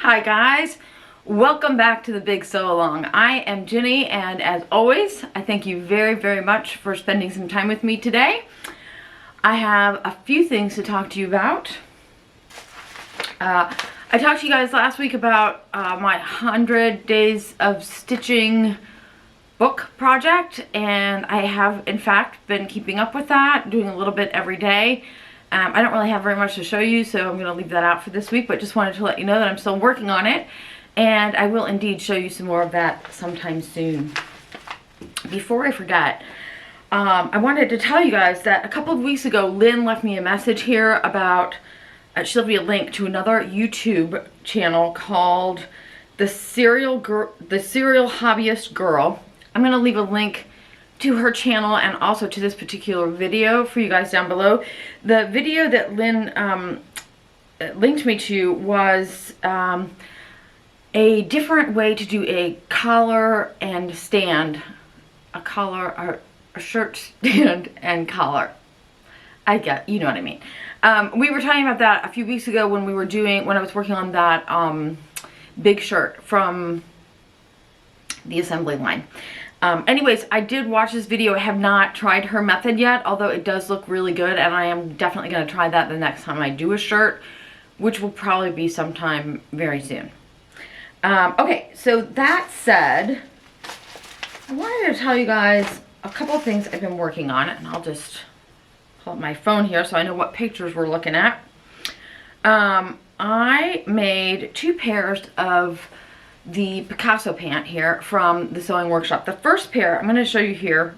Hi guys, welcome back to the Big Sew Along. I am Jenny, and as always, I thank you very much for spending some time with me today. I have a few things to talk to you about. I talked to you guys last week about my 100 days of stitching book project, and I have in fact been keeping up with that, doing a little bit every day. I don't really have very much to show you, so I'm going to leave that out for this week, but just wanted to let you know that I'm still working on it, and I will indeed show you some more of that sometime soon. Before I forget, I wanted to tell you guys that a couple of weeks ago, Lynn left me a message here about, she left me a link to another YouTube channel called The Serial Hobbyist Girl. I'm going to leave a link to her channel and also to this particular video for you guys down below. The video that Lynn linked me to was a different way to do a collar and stand. A collar, or a shirt stand and collar. You know what I mean. We were talking about that a few weeks ago when I was working on that big shirt from the assembly line. Anyways, I did watch this video. I have not tried her method yet, although it does look really good, and I am definitely going to try that the next time I do a shirt, which will probably be sometime very soon. Okay, so that said, I wanted to tell you guys a couple of things I've been working on, and I'll just pull up my phone here so I know what pictures we're looking at. I made 2 pairs of the Picasso pant here from the sewing workshop. The first pair I'm going to show you here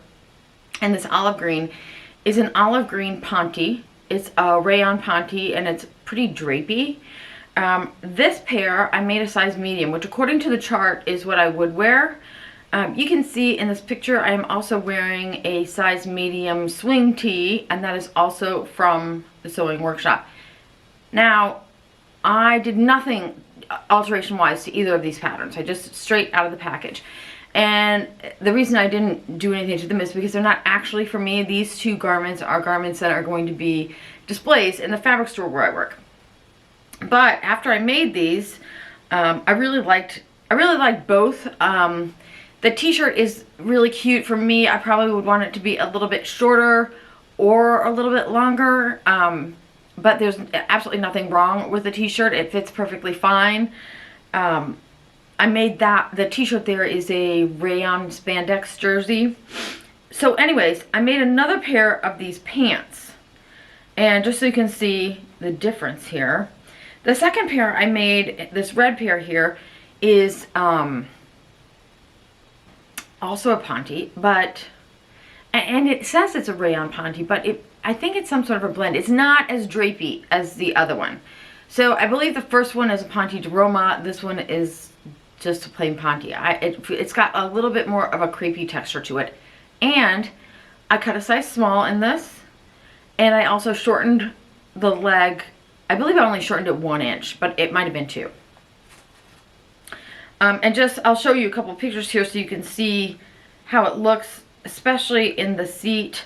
in this olive green is an olive green panty. It's a rayon panty and it's pretty drapey. This pair I made a size medium, which according to the chart is what I would wear. You can see in this picture I am also wearing a size medium swing tee, and that is also from the sewing workshop. Now, I did nothing alteration wise to either of these patterns. I just straight out of the package, and the reason I didn't do anything to them is because they're not actually for me. These 2 garments are garments that are going to be displays in the fabric store where I work. But after I made these, I really liked both. The t-shirt is really cute. For me, I probably would want it to be a little bit shorter or a little bit longer. But there's absolutely nothing wrong with the t-shirt. It fits perfectly fine. I made the t-shirt there is a rayon spandex jersey. So anyways, I made another pair of these pants. And just so you can see the difference here. The second pair I made, this red pair here, is also a panty, and it says it's a rayon panty, but I think it's some sort of a blend. It's not as drapey as the other one. So I believe the first one is a panty de Roma. This one is just a plain panty. It's got a little bit more of a crepey texture to it. And I cut a size small in this. And I also shortened the leg. I believe I only shortened it 1 inch, but it might have been 2. And I'll show you a couple pictures here so you can see how it looks, especially in the seat.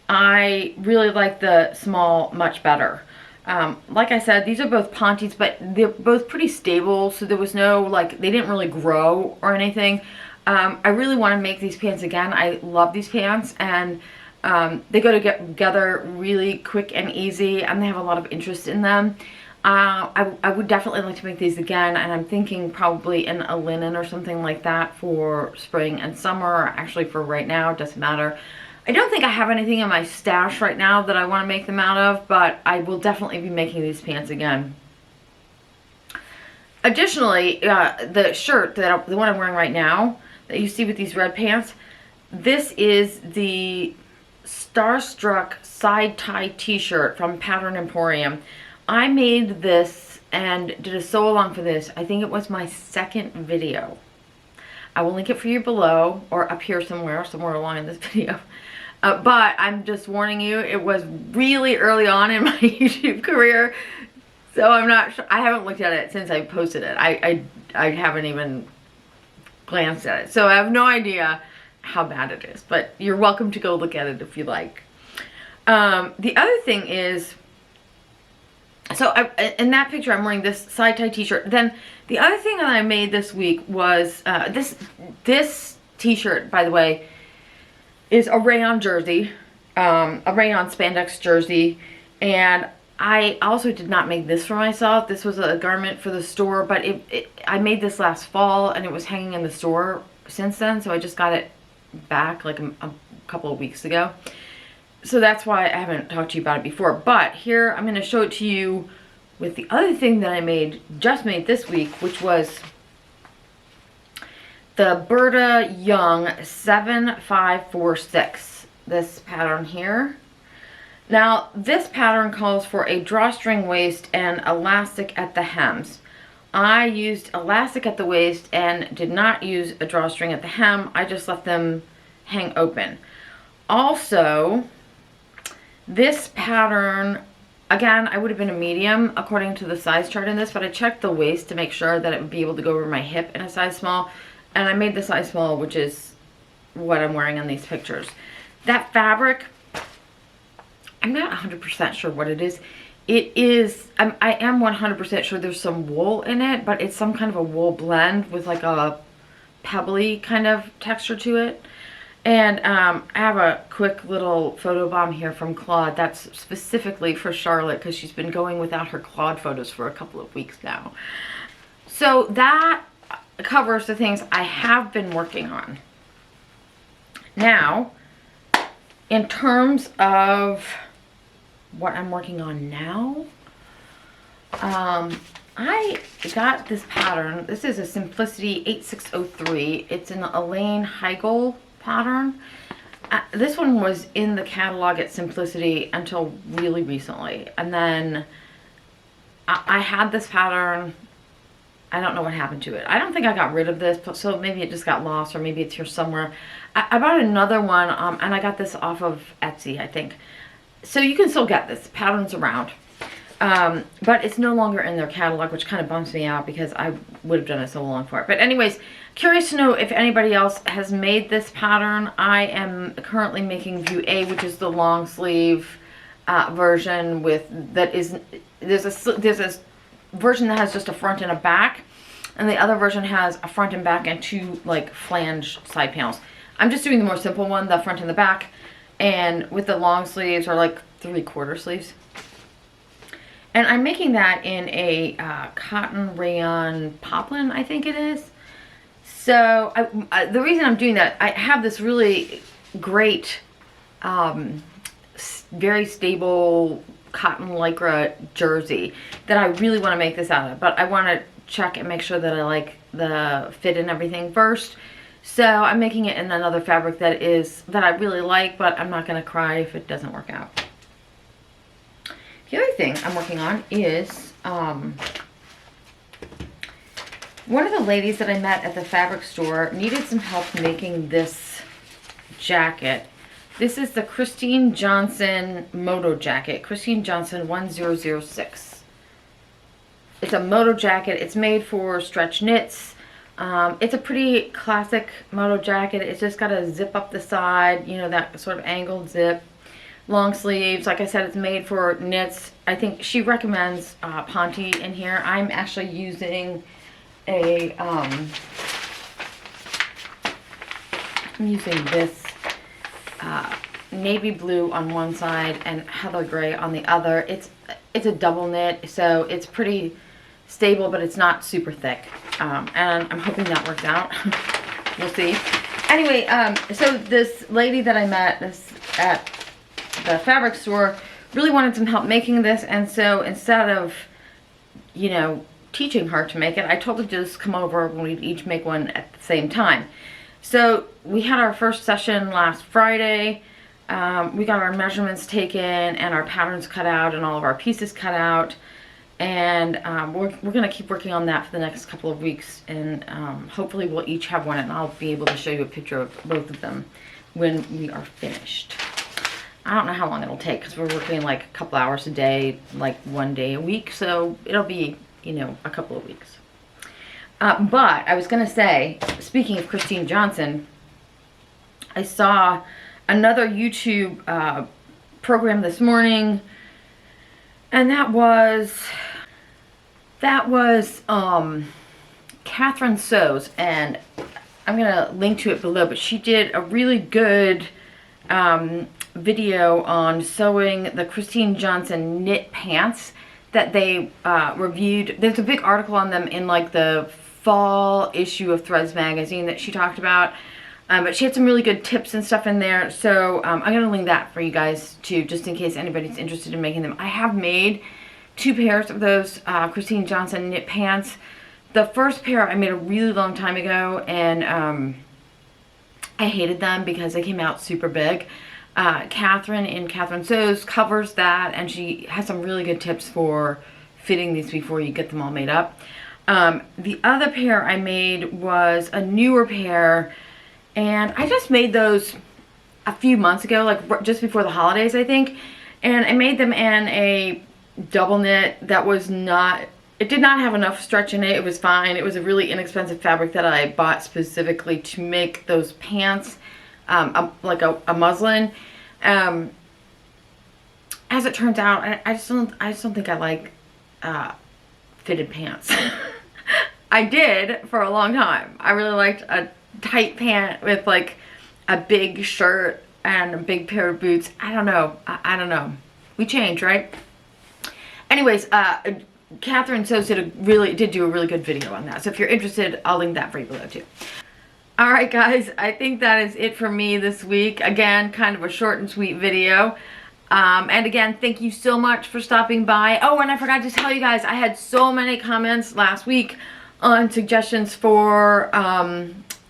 I really like the small much better. Like I said, these are both panties, but they're both pretty stable, so there was no, they didn't really grow or anything. I really want to make these pants again. I love these pants, and they go together really quick and easy, and they have a lot of interest in them. I would definitely like to make these again, and I'm thinking probably in a linen or something like that for spring and summer. Actually, for right now, it doesn't matter. I don't think I have anything in my stash right now that I want to make them out of, but I will definitely be making these pants again. Additionally, the shirt, the one I'm wearing right now, that you see with these red pants, this is the Starstruck side tie t-shirt from Pattern Emporium. I made this and did a sew along for this. I think it was my 2nd video. I will link it for you below or up here somewhere along in this video. But I'm just warning you, it was really early on in my YouTube career, so I'm not sure. I haven't looked at it since I posted it. I haven't even glanced at it, so I have no idea how bad it is, but you're welcome to go look at it if you like. The other thing is, So in that picture, I'm wearing this side tie t-shirt. Then the other thing that I made this week was this t-shirt, by the way, is a rayon jersey, a rayon spandex jersey. And I also did not make this for myself. This was a garment for the store, but I made this last fall and it was hanging in the store since then. So I just got it back like a couple of weeks ago. So that's why I haven't talked to you about it before. But here I'm going to show it to you with the other thing that I just made this week, which was the Burda Young 7546. This pattern here. Now this pattern calls for a drawstring waist and elastic at the hems. I used elastic at the waist and did not use a drawstring at the hem. I just left them hang open. Also, this pattern, again, I would have been a medium according to the size chart in this, but I checked the waist to make sure that it would be able to go over my hip in a size small, and I made the size small, which is what I'm wearing in these pictures. That fabric, I'm not 100% sure what it is. It is, I am 100% sure there's some wool in it, but it's some kind of a wool blend with like a pebbly kind of texture to it. And I have a quick little photo bomb here from Claude that's specifically for Charlotte because she's been going without her Claude photos for a couple of weeks now. So that covers the things I have been working on. Now, in terms of what I'm working on now, I got this pattern. This is a Simplicity 8603. It's an Elaine Heigl pattern. This one was in the catalog at Simplicity until really recently, and then I had this pattern. I don't know what happened to it. I don't think I got rid of this, but so maybe it just got lost, or maybe it's here somewhere. I bought another one, and I got this off of Etsy, I think. So you can still get this. Pattern's around. But it's no longer in their catalog, which kind of bums me out because I would have done it so long for it. But anyways, curious to know if anybody else has made this pattern. I am currently making view A, which is the long sleeve version with there's a version that has just a front and a back, and the other version has a front and back and two like flange side panels. I'm just doing the more simple one, the front and the back, and with the long sleeves or like 3/4 sleeves. And I'm making that in a cotton rayon poplin, I think it is. So the reason I'm doing that, I have this really great, very stable cotton lycra jersey that I really want to make this out of. But I want to check and make sure that I like the fit and everything first. So I'm making it in another fabric that I really like, but I'm not going to cry if it doesn't work out. The other thing I'm working on is one of the ladies that I met at the fabric store needed some help making this jacket. This is the Christine Jonson Moto jacket, Christine Jonson 1006. It's a moto jacket. It's made for stretch knits. It's a pretty classic moto jacket. It's just got a zip up the side, you know, that sort of angled zip. Long sleeves. Like I said, it's made for knits. I think she recommends Ponte in here. I'm actually using a I'm using this navy blue on one side and heather gray on the other. It's a double knit, so it's pretty stable, but it's not super thick. And I'm hoping that works out. We'll see. Anyway, so this lady that I met at the fabric store really wanted some help making this, and so instead of, you know, teaching her to make it, I told her to just come over and we'd each make one at the same time. So we had our first session last Friday. We got our measurements taken and our patterns cut out and all of our pieces cut out, and we're going to keep working on that for the next couple of weeks, and hopefully we'll each have one, and I'll be able to show you a picture of both of them when we are finished. I don't know how long it'll take because we're working like a couple hours a day, like one day a week. So it'll be, you know, a couple of weeks. But I was going to say, speaking of Christine Jonson, I saw another YouTube program this morning And that was Catherine Sews, and I'm gonna link to it below, but she did a really good video on sewing the Christine Jonson knit pants that they reviewed. There's a big article on them in like the fall issue of Threads magazine that she talked about, but she had some really good tips and stuff in there, so I'm gonna link that for you guys too, just in case anybody's interested in making them. I have made 2 pairs of those Christine Jonson knit pants. The first pair I made a really long time ago, and I hated them because they came out super big. Catherine in Catherine Sews covers that, and she has some really good tips for fitting these before you get them all made up. The other pair I made was a newer pair, and I just made those a few months ago, like just before the holidays, I think. And I made them in a double knit that was not, it did not have enough stretch in it. It was fine. It was a really inexpensive fabric that I bought specifically to make those pants, like a muslin. As it turns out, I just don't think I like fitted pants. I did for a long time. I really liked a tight pant with like a big shirt and a big pair of boots. I don't know. I don't know. We change, right? Anyways, Catherine Sews did do a really good video on that. So if you're interested, I'll link that for you below too. Alright guys, I think that is it for me this week. Again, kind of a short and sweet video. And again, thank you so much for stopping by. Oh, and I forgot to tell you guys, I had so many comments last week on suggestions for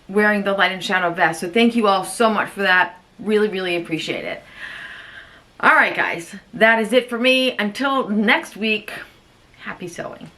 wearing the light and shadow vest. So thank you all so much for that. Really, really appreciate it. Alright guys, that is it for me. Until next week, happy sewing.